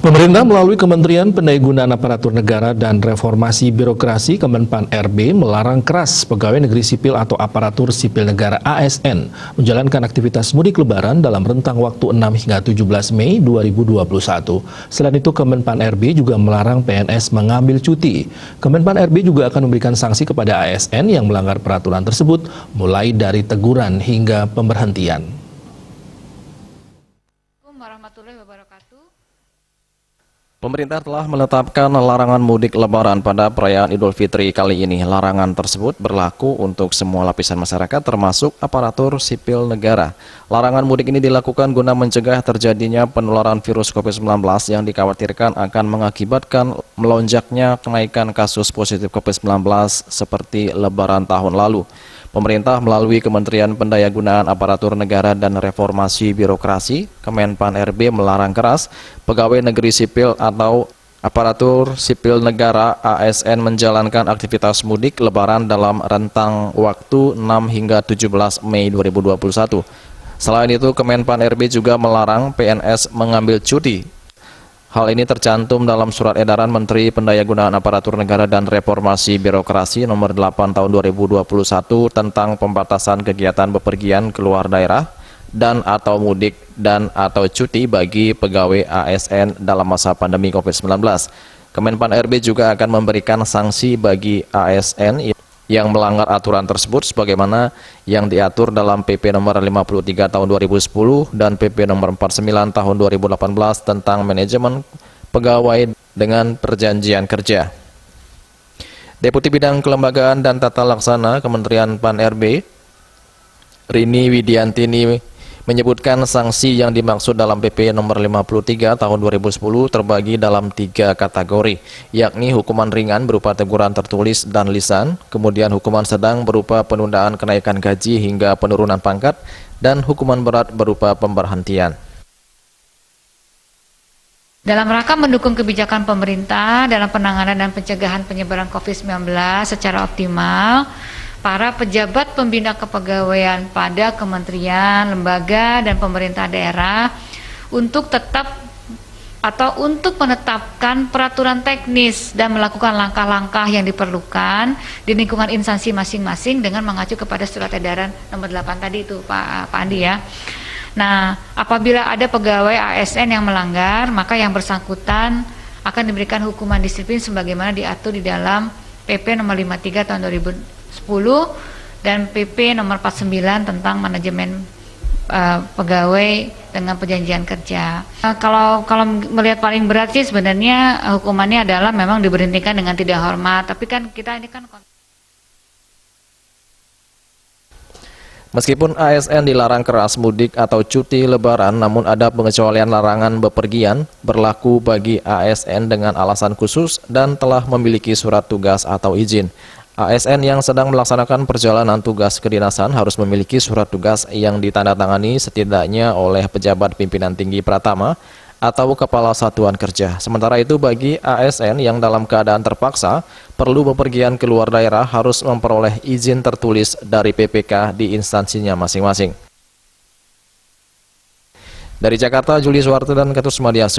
Pemerintah melalui Kementerian Pendayagunaan Aparatur Negara dan Reformasi Birokrasi Kemenpan RB melarang keras pegawai negeri sipil atau aparatur sipil negara ASN menjalankan aktivitas mudik lebaran dalam rentang waktu 6 hingga 17 Mei 2021. Selain itu, Kemenpan RB juga melarang PNS mengambil cuti. Kemenpan RB juga akan memberikan sanksi kepada ASN yang melanggar peraturan tersebut, mulai dari teguran hingga pemberhentian. Warahmatullahi wabarakatuh. Pemerintah telah menetapkan larangan mudik lebaran pada perayaan Idul Fitri kali ini. Larangan tersebut berlaku untuk semua lapisan masyarakat termasuk aparatur sipil negara. Larangan mudik ini dilakukan guna mencegah terjadinya penularan virus COVID-19 yang dikhawatirkan akan mengakibatkan melonjaknya kenaikan kasus positif COVID-19 seperti lebaran tahun lalu. Pemerintah melalui Kementerian Pendayagunaan Aparatur Negara dan Reformasi Birokrasi, Kemenpan RB melarang keras pegawai negeri sipil atau aparatur sipil negara ASN menjalankan aktivitas mudik lebaran dalam rentang waktu 6 hingga 17 Mei 2021. Selain itu, Kemenpan RB juga melarang PNS mengambil cuti. Hal ini tercantum dalam Surat Edaran Menteri Pendayagunaan Aparatur Negara dan Reformasi Birokrasi Nomor 8 Tahun 2021 tentang pembatasan kegiatan bepergian keluar daerah dan atau mudik dan atau cuti bagi pegawai ASN dalam masa pandemi COVID-19. Kemenpan RB juga akan memberikan sanksi bagi ASN yang melanggar aturan tersebut sebagaimana yang diatur dalam PP nomor 53 tahun 2010 dan PP nomor 49 tahun 2018 tentang manajemen pegawai dengan perjanjian kerja. Deputi Bidang Kelembagaan dan Tata Laksana Kementerian Pan RB, Rini Widiantini, menyebutkan sanksi yang dimaksud dalam PP nomor 53 tahun 2010 terbagi dalam 3 kategori, yakni hukuman ringan berupa teguran tertulis dan lisan, kemudian hukuman sedang berupa penundaan kenaikan gaji hingga penurunan pangkat, dan hukuman berat berupa pemberhentian. Dalam rangka mendukung kebijakan pemerintah dalam penanganan dan pencegahan penyebaran COVID-19 secara optimal, para pejabat pembina kepegawaian pada kementerian, lembaga, dan pemerintah daerah untuk menetapkan peraturan teknis dan melakukan langkah-langkah yang diperlukan di lingkungan instansi masing-masing dengan mengacu kepada Surat Edaran nomor 8 tadi itu Pak Andi ya. Nah, apabila ada pegawai ASN yang melanggar, maka yang bersangkutan akan diberikan hukuman disiplin sebagaimana diatur di dalam PP nomor 53 tahun 2010 dan PP nomor 49 tentang manajemen pegawai dengan perjanjian kerja. Kalau melihat paling berat sih sebenarnya hukumannya adalah memang diberhentikan dengan tidak hormat, tapi kan kita ini kan Meskipun ASN dilarang keras mudik atau cuti lebaran, namun ada pengecualian larangan bepergian berlaku bagi ASN dengan alasan khusus dan telah memiliki surat tugas atau izin. ASN yang sedang melaksanakan perjalanan tugas kedinasan harus memiliki surat tugas yang ditandatangani setidaknya oleh pejabat pimpinan tinggi Pratama atau kepala satuan kerja. Sementara itu bagi ASN yang dalam keadaan terpaksa perlu bepergian keluar daerah harus memperoleh izin tertulis dari PPK di instansinya masing-masing. Dari Jakarta, Juli Suwarto dan Ketus Madias.